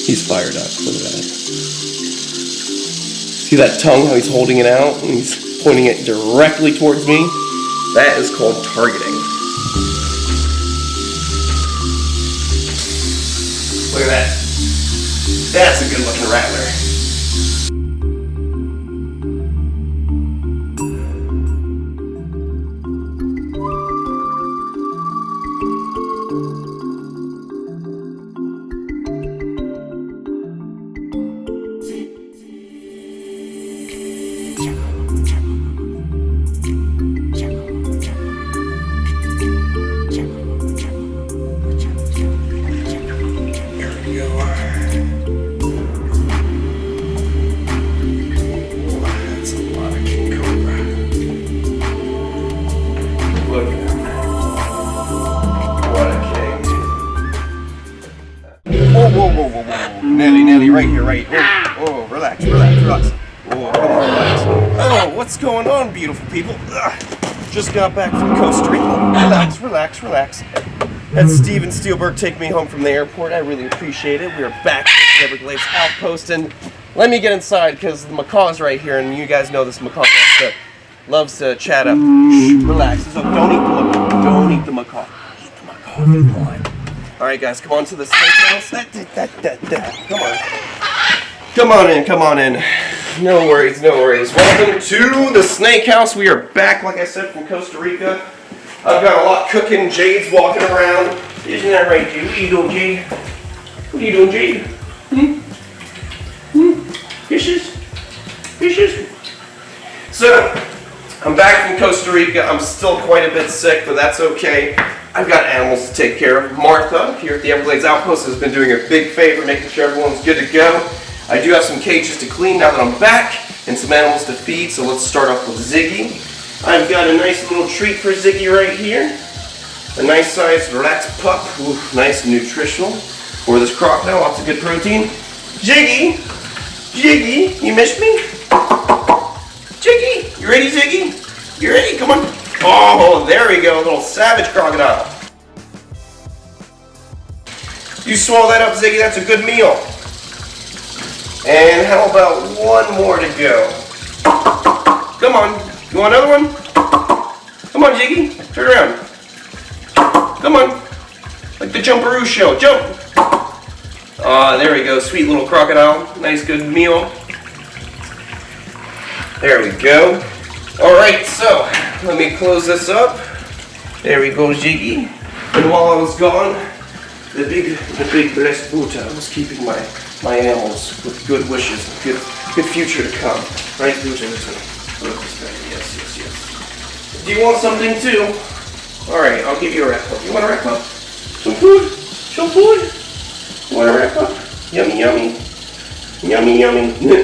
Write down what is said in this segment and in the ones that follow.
He's fired up. Look at that. See that tongue, how he's holding it out? And he's pointing it directly towards me? That is called targeting. Look at that. That's a good looking rattler. Whoa. Nelly, right here, right. Oh, relax. Oh, come on, relax. Oh, what's going on, beautiful people? Just got back from Costa Rica. Relax. Had Steven Spielberg take me home from the airport. I really appreciate it. We are back at the Everglades Outpost, and let me get inside because the macaw's right here, and you guys know this macaw loves to chat up. Shh, relax. So don't eat the macaw. Eat the macaw if you want. Alright guys, come on to the steakhouse. Come on in. No worries. Welcome to the Snake House. We are back, like I said, from Costa Rica. I've got a lot cooking. Jade's walking around. Isn't that right, Jade? What are you doing, Jade? What are you doing, Jade? Fishes? So, I'm back from Costa Rica. I'm still quite a bit sick, but that's okay. I've got animals to take care of. Martha, here at the Everglades Outpost, has been doing a big favor, making sure everyone's good to go. I do have some cages to clean now that I'm back, and some animals to feed, so let's start off with Ziggy. I've got a nice little treat for Ziggy right here. A nice sized rat pup. Ooh, nice and nutritional. For this crocodile, lots of good protein. Ziggy, you missed me? Ziggy, you ready, Ziggy? You ready? Come on. Oh, there we go, a little savage crocodile. You swallow that up, Ziggy, that's a good meal. And how about one more to go? Come on, you want another one? Come on, Ziggy, turn around. Come on, like the Jumperoo show, jump. There we go, sweet little crocodile, nice good meal. There we go. Alright, so let me close this up. There we go, Ziggy. And while I was gone, the big blessed Buddha was keeping my animals with good wishes, good future to come. Right, Buddha? Yes. Do you want something too? Alright, I'll give you a rat pup. You want a rat pup? Some food? You want a rat pup? Yummy.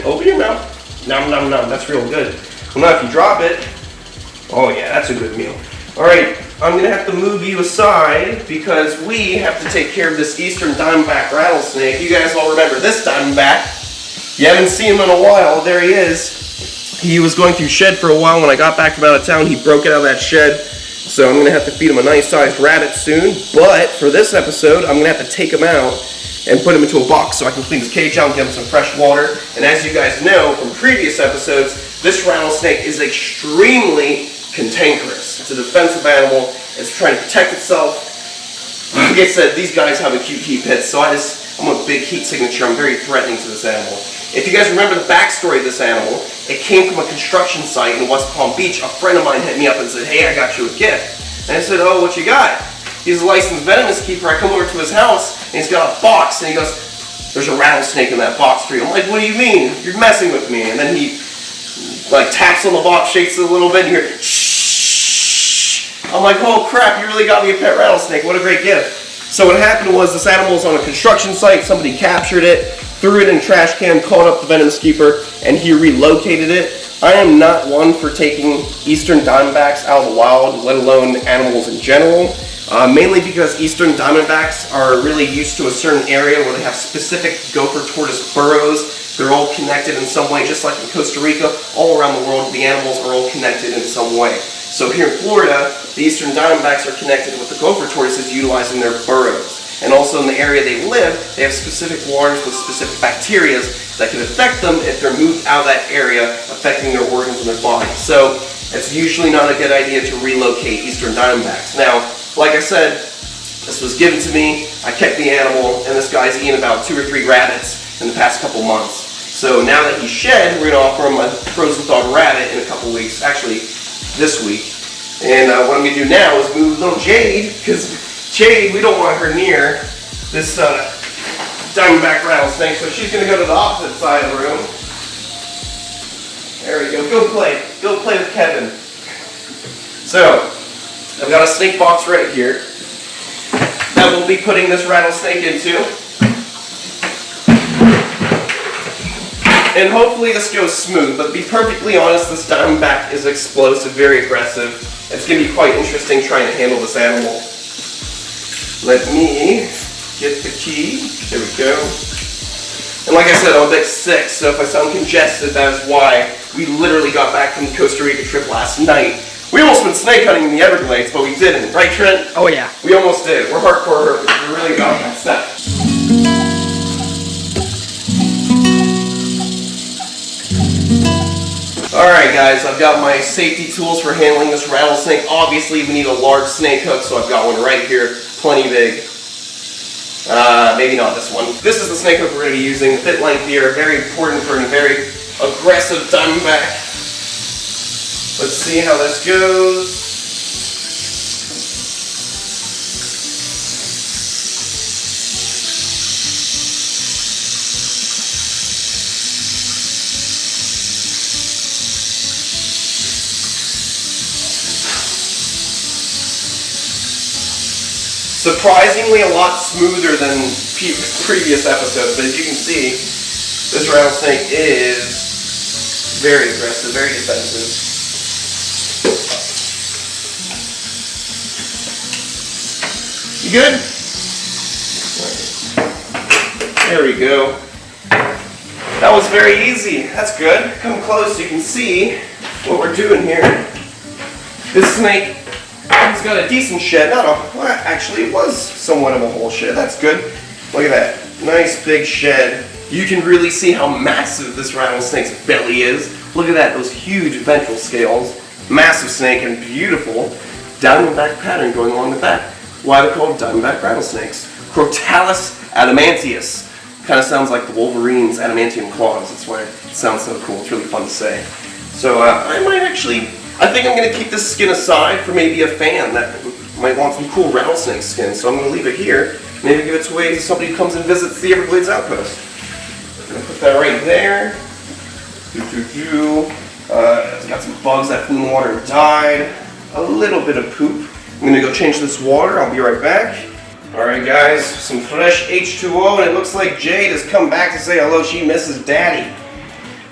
Open your mouth. Nom. That's real good. Well, now if you drop it, oh yeah, that's a good meal. Alright, I'm going to have to move you aside because we have to take care of this eastern diamondback rattlesnake. You guys all remember this diamondback. You haven't seen him in a while. There he is. He was going through shed for a while. When I got back from out of town, he broke it out of that shed. So I'm going to have to feed him a nice sized rabbit soon. But for this episode, I'm going to have to take him out and put him into a box so I can clean his cage out and give him some fresh water. And as you guys know from previous episodes, this rattlesnake is extremely cantankerous. It's a defensive animal. It's trying to protect itself. Like I said, these guys have acute heat pits, so I'm a big heat signature. I'm very threatening to this animal. If you guys remember the backstory of this animal, it came from a construction site in West Palm Beach. A friend of mine hit me up and said, hey, I got you a gift. And I said, oh, what you got? He's a licensed venomous keeper. I come over to his house, and he's got a box, and he goes, there's a rattlesnake in that box for you. I'm like, what do you mean? You're messing with me. And then he taps on the box, shakes it a little bit, and you hear, shh. I'm like, oh crap, you really got me a pet rattlesnake. What a great gift. So what happened was this animal was on a construction site. Somebody captured it, threw it in a trash can, called up the venomous keeper, and he relocated it. I am not one for taking eastern diamondbacks out of the wild, let alone animals in general. Mainly because eastern diamondbacks are really used to a certain area where they have specific gopher tortoise burrows. They're all connected in some way, just like in Costa Rica. All around the world, the animals are all connected in some way. So here in Florida, the eastern diamondbacks are connected with the gopher tortoises utilizing their burrows. and also in the area they live, they have specific waters with specific bacteria that can affect them if they're moved out of that area, affecting their organs and their body. So it's usually not a good idea to relocate eastern diamondbacks. Now, like I said, this was given to me, I kept the animal, and this guy's eaten about 2 or 3 rabbits in the past couple months. So now that he's shed, we're going to offer him a frozen thawed rabbit in a couple weeks, actually this week. And what I'm going to do now is move little Jade, because Jade, we don't want her near this diamondback rattlesnake, so she's going to go to the opposite side of the room. There we go. Go play. Go play with Kevin. So, I've got a snake box right here that we'll be putting this rattlesnake into. And hopefully this goes smooth, but to be perfectly honest, this diamondback is explosive, very aggressive. It's going to be quite interesting trying to handle this animal. Let me get the key. There we go. And like I said, I'm a bit sick, so if I sound congested, that is why. We literally got back from the Costa Rica trip last night. We almost went snake hunting in the Everglades, but we didn't. Right, Trent? Oh, yeah. We almost did. We're hardcore herpers. We really got that stuff. Alright guys, I've got my safety tools for handling this rattlesnake. Obviously we need a large snake hook, so I've got one right here, plenty big. Maybe not this one. This is the snake hook we're going to be using, fit length here, very important for a very aggressive diamondback. Let's see how this goes. Surprisingly a lot smoother than previous episodes, but as you can see, this rattlesnake is very aggressive, very defensive. You good? There we go. That was very easy. That's good. Come close so you can see what we're doing here. This snake, he's got a decent shed. Well, actually, it was somewhat of a whole shed. That's good. Look at that. Nice big shed. You can really see how massive this rattlesnake's belly is. Look at that, those huge ventral scales. Massive snake and beautiful diamondback pattern going along the back. Why they're called diamondback rattlesnakes. Crotalus adamantius. Kind of sounds like the Wolverine's adamantium claws. That's why it sounds so cool. It's really fun to say. So I think I'm going to keep this skin aside for maybe a fan that might want some cool rattlesnake skin. So I'm going to leave it here. Maybe give it away to somebody who comes and visits the Everglades Outpost. I'm going to put that right there. It's got some bugs that flew in the water and died. A little bit of poop. I'm going to go change this water. I'll be right back. Alright guys, some fresh H2O, and it looks like Jade has come back to say hello. She misses Daddy.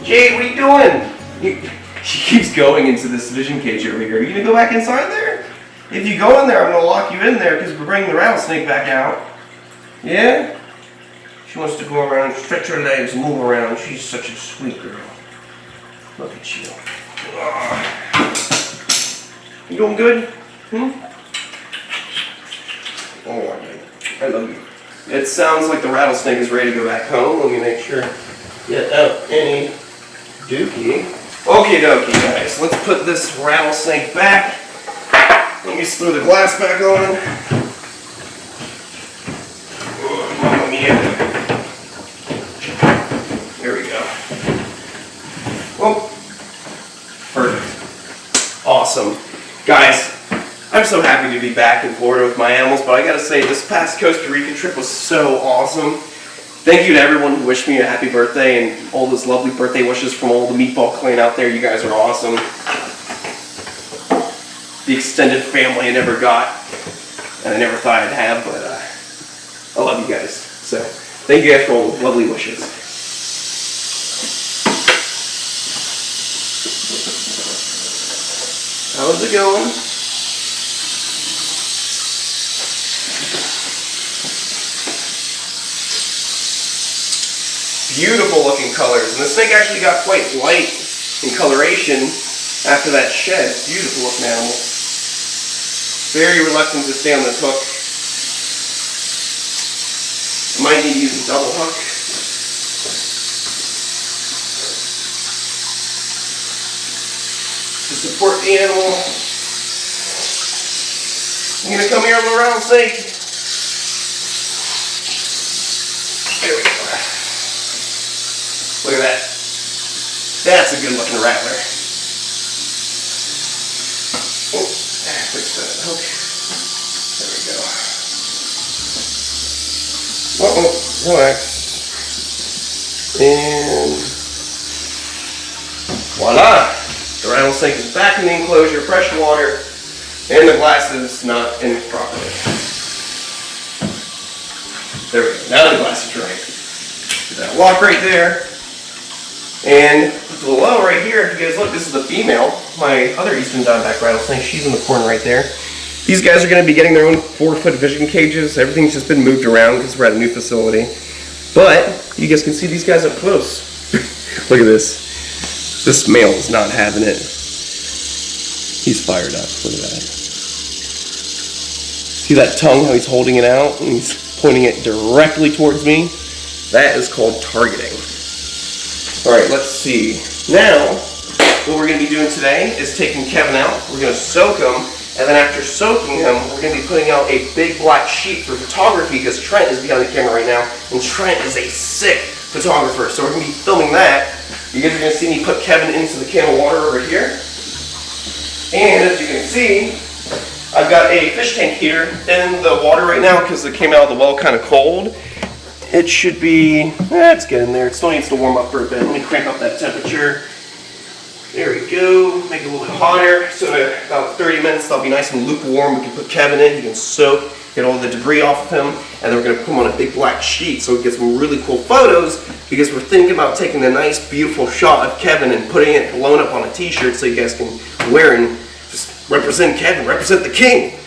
Jade, what are you doing? She keeps going into this vision cage over here. Are you going to go back inside there? If you go in there, I'm going to lock you in there because we're bringing the rattlesnake back out. Yeah? She wants to go around, stretch her legs, move around. She's such a sweet girl. Look at you. You doing good? Oh, I love you. It sounds like the rattlesnake is ready to go back home. Let me make sure. Get out any dookie. Okie dokie, guys. Let's put this rattlesnake back. Let me just throw the glass back on. Oh, mamma mia. There we go. Oh, perfect. Awesome. Guys, I'm so happy to be back in Florida with my animals, but I gotta say, this past Costa Rica trip was so awesome. Thank you to everyone who wished me a happy birthday and all those lovely birthday wishes from all the Meatball clan out there. You guys are awesome. The extended family I never got, and I never thought I'd have, but I love you guys. So, thank you guys for all the lovely wishes. How's it going? Beautiful looking colors, and the snake actually got quite light in coloration after that shed. Beautiful looking animal. Very reluctant to stay on this hook. Might need to use a double hook. To support the animal. I'm gonna come here, little rattlesnake. There we go. Look at that. That's a good looking rattler. Oh, fix that hook. There we go. Uh-oh, relax. And voila! The rattlesnake is back in the enclosure, fresh water, and the glass is not in properly. There we go. Now the glass is dry. That lock right there. And below right here, if you guys look, this is the female. My other eastern diamondback rattlesnake, she's in the corner right there. These guys are going to be getting their own 4-foot vision cages. Everything's just been moved around because we're at a new facility. But you guys can see these guys up close. Look at this. This male is not having it. He's fired up. Look at that. See that tongue, how he's holding it out? And he's pointing it directly towards me. That is called targeting. Alright, let's see. Now, what we're going to be doing today is taking Kevin out. We're going to soak him. And then after soaking him, we're going to be putting out a big black sheet for photography because Trent is behind the camera right now. And Trent is a sick photographer. So we're going to be filming that. You guys are going to see me put Kevin into the can of water over here. And as you can see, I've got a fish tank heater in the water right now because it came out of the well kind of cold. It should be, it's getting there. It still needs to warm up for a bit. Let me crank up that temperature. There we go. Make it a little bit hotter. So in about 30 minutes, that'll be nice and lukewarm. We can put Kevin in. He can soak, get all the debris off of him. And then we're going to put him on a big black sheet so we get some really cool photos because we're thinking about taking a nice, beautiful shot of Kevin and putting it blown up on a t-shirt so you guys can wear and just represent Kevin, represent the king.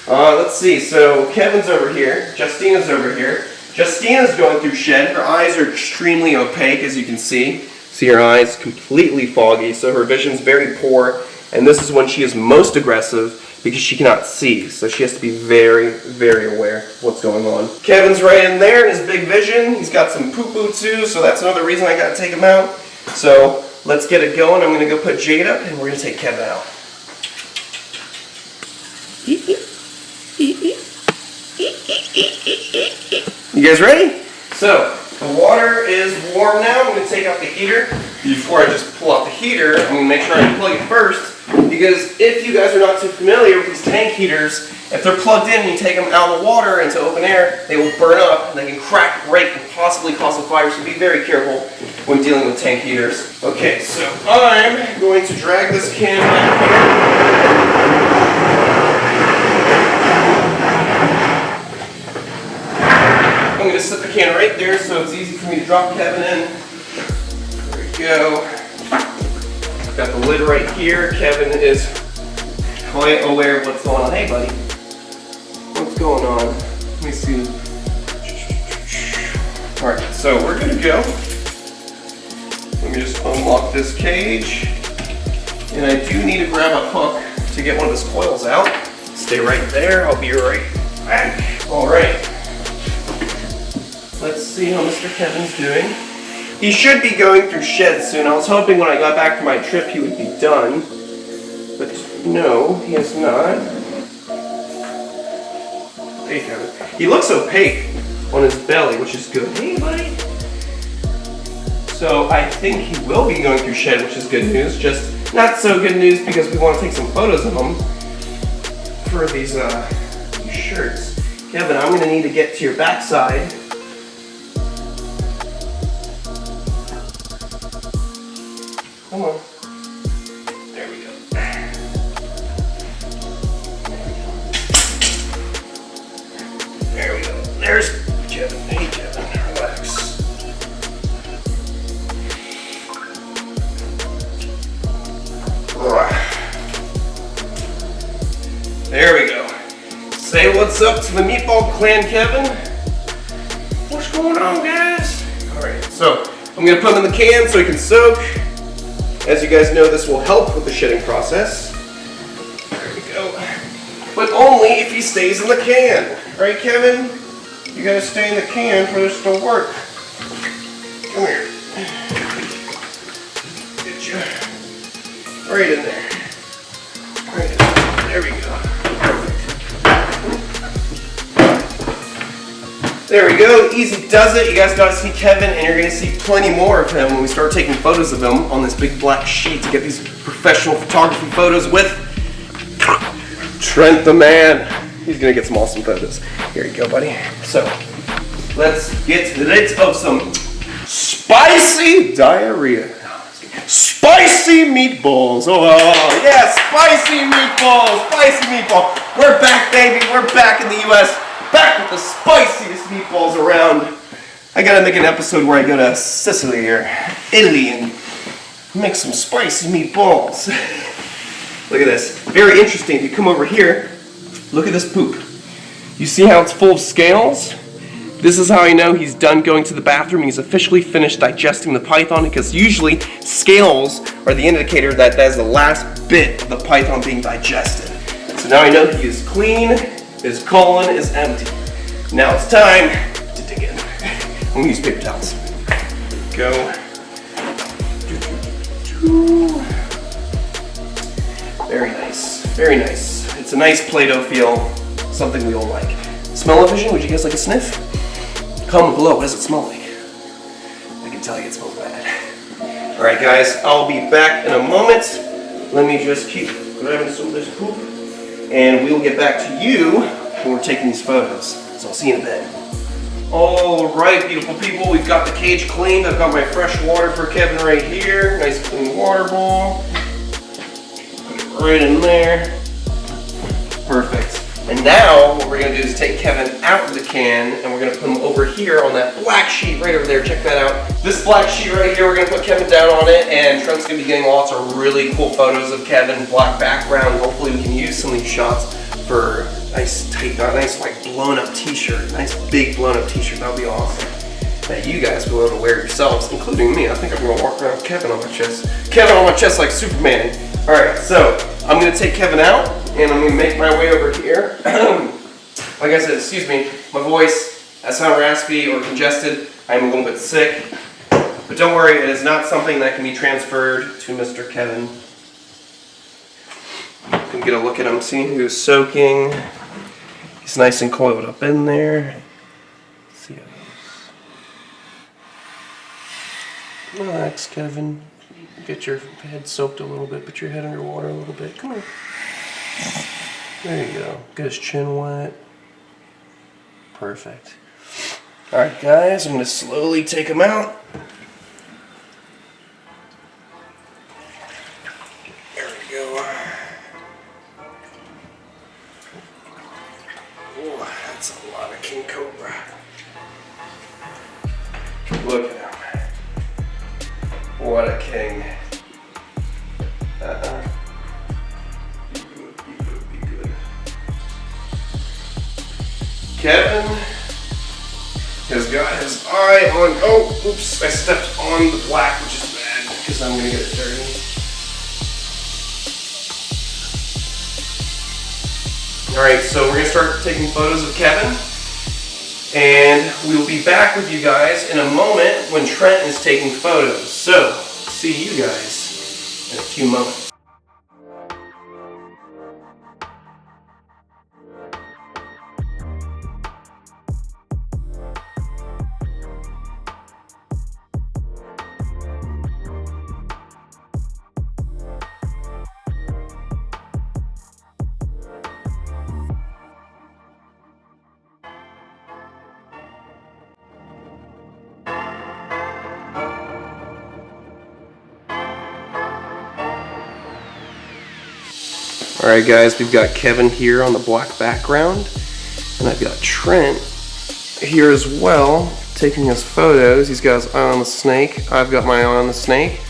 Let's see. So Kevin's over here. Justina's over here. Justina's going through shed. Her eyes are extremely opaque, as you can see. See her eyes completely foggy, so her vision's very poor. And this is when she is most aggressive because she cannot see. So she has to be very, very aware of what's going on. Kevin's right in there in his big vision. He's got some poo-poo too, so that's another reason I gotta take him out. So let's get it going. I'm gonna go put Jade up and we're gonna take Kevin out. You guys ready? So, the water is warm now. I'm going to take out the heater. Before I just pull out the heater, I'm going to make sure I unplug it first. Because if you guys are not too familiar with these tank heaters, if they're plugged in and you take them out of the water into open air, they will burn up and they can crack, break, and possibly cause a fire. So be very careful when dealing with tank heaters. Okay, so I'm going to drag this can back here. I'm going to set the can right there so it's easy for me to drop Kevin in. There we go. Got the lid right here. Kevin is quite aware of what's going on. Hey, buddy. What's going on? Let me see. Alright, so we're good to go. Let me just unlock this cage. And I do need to grab a hook to get one of his coils out. Stay right there. I'll be right back. Alright. Let's see how Mr. Kevin's doing. He should be going through shed soon. I was hoping when I got back from my trip he would be done. But no, he is not. Hey, Kevin. He looks opaque on his belly, which is good. Hey, buddy. So I think he will be going through shed, which is good news. Just not so good news because we want to take some photos of him for these shirts. Kevin, I'm going to need to get to your backside. Come on. There we go. There we go. There's Kevin. Hey, Kevin. Relax. There we go. Say what's up to the Meatball Clan, Kevin. What's going on, guys? Alright, so I'm going to put him in the can so he can soak. As you guys know, this will help with the shedding process. There we go. But only if he stays in the can. Right, Kevin? You gotta stay in the can for this to work. Come here. Get you right in there. Right in there. There we go. There we go, easy does it. You guys got to see Kevin, and you're going to see plenty more of him when we start taking photos of him on this big black sheet to get these professional photography photos with Trent the man. He's going to get some awesome photos. Here you go, buddy. So, let's get rid of some spicy diarrhea. Spicy meatballs. Oh, yeah, spicy meatballs. Spicy meatball. We're back, baby. We're back in the U.S. Back with the spiciest meatballs around. I gotta make an episode where I go to Sicily or Italy and make some spicy meatballs. Look at this. Very interesting. If you come over here, look at this poop. You see how it's full of scales? This is how I know he's done going to the bathroom. He's officially finished digesting the python, because usually scales are the indicator that that is the last bit of the python being digested. So now I know he is clean. His colon is empty. Now it's time to dig in. I'm gonna use paper towels. Go. Very nice. Very nice. It's a nice Play-Doh feel. Something we all like. Smell-o-vision, would you guys like a sniff? Comment below, what does it smell like? I can tell you it smells bad. Alright guys, I'll be back in a moment. Let me just keep grabbing some of this poop. And we will get back to you when we're taking these photos. So I'll see you in a bit. Alright, beautiful people, we've got the cage cleaned. I've got my fresh water for Kevin right here. Nice clean water bowl. Put it right in there. Perfect. And now what we're going to do is take Kevin out of the can, and we're going to put him over here on that black sheet right over there. Check that out. This black sheet right here, we're going to put Kevin down on it, and Trent's going to be getting lots of really cool photos of Kevin, black background. Hopefully we can use some of these shots for a nice tight, nice like blown up t-shirt, nice big blown up t-shirt. That would be awesome. That you guys will be able to wear yourselves, including me. I think I'm going to walk around with Kevin on my chest. Kevin on my chest like Superman. All right, so I'm going to take Kevin out, and I'm going to make my way over here. Like I said, excuse me, my voice, I sound raspy or congested. I'm a little bit sick. But don't worry, it is not something that can be transferred to Mr. Kevin. You can get a look at him, see who's soaking. He's nice and coiled up in there. Let's see how he is. Relax, Kevin. Get your head soaked a little bit, put your head underwater a little bit. Come on. There you go. Get his chin wet. Perfect. Alright guys, I'm going to slowly take him out. There we go. Oh, that's a lot of King Cobra. Look at him. What a king. Be good, be good, be good. Kevin has got his eye on, oh, oops, I stepped on the black, which is bad, because I'm going to get it dirty. Alright, so we're going to start taking photos of Kevin. And we will be back with you guys in a moment when Trent is taking photos. So, see you guys in a few moments. Alright guys, we've got Kevin here on the black background, and I've got Trent here as well, taking his photos. He's got his eye on the snake, I've got my eye on the snake.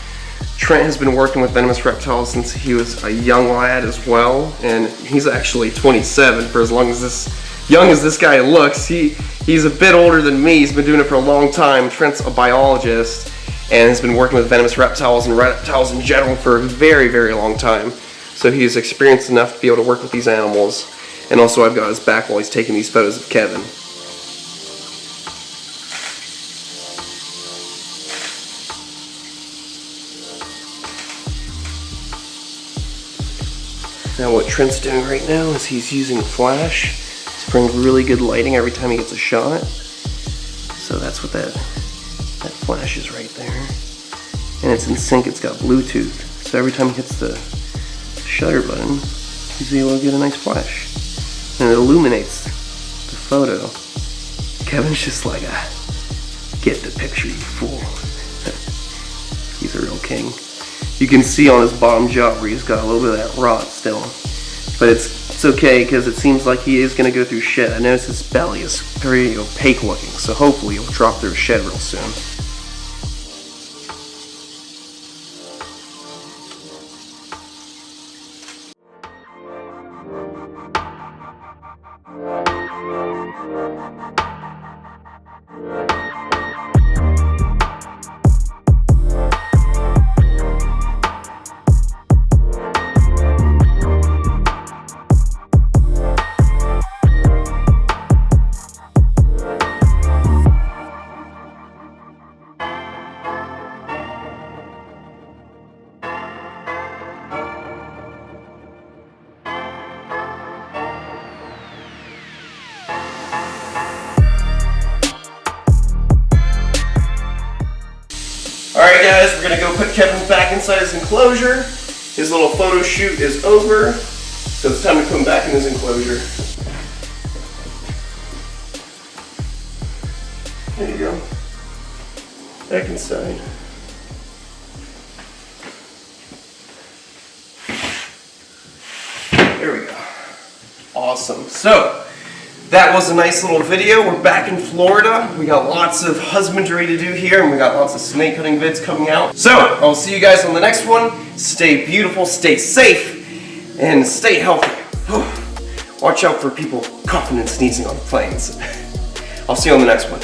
Trent has been working with venomous reptiles since he was a young lad as well, and he's actually 27 for as long as this guy looks. He's a bit older than me, he's been doing it for a long time. Trent's a biologist and has been working with venomous reptiles and reptiles in general for a very, very long time. So he's experienced enough to be able to work with these animals. And also I've got his back while he's taking these photos of Kevin. Now what Trent's doing right now is he's using flash. He's bringing really good lighting every time he gets a shot. So that's what that flash is right there. And it's in sync, it's got Bluetooth. So every time he hits the shutter button, he's able to get a nice flash. And it illuminates the photo. Kevin's just like, get the picture, you fool. He's a real king. You can see on his bottom jaw where he's got a little bit of that rot still. But it's okay, because it seems like he is going to go through shed. I notice his belly is very opaque looking, so hopefully he'll drop through shed real soon. Alright guys, we're gonna go put Kevin back inside his enclosure. His little photo shoot is over, so it's time to put him back in his enclosure. There you go. Back inside. There we go. Awesome. So, that was a nice little video. We're back in Florida. We got lots of husbandry to do here, and we got lots of snake hunting vids coming out. So, I'll see you guys on the next one. Stay beautiful, stay safe, and stay healthy. Watch out for people coughing and sneezing on the planes. I'll see you on the next one.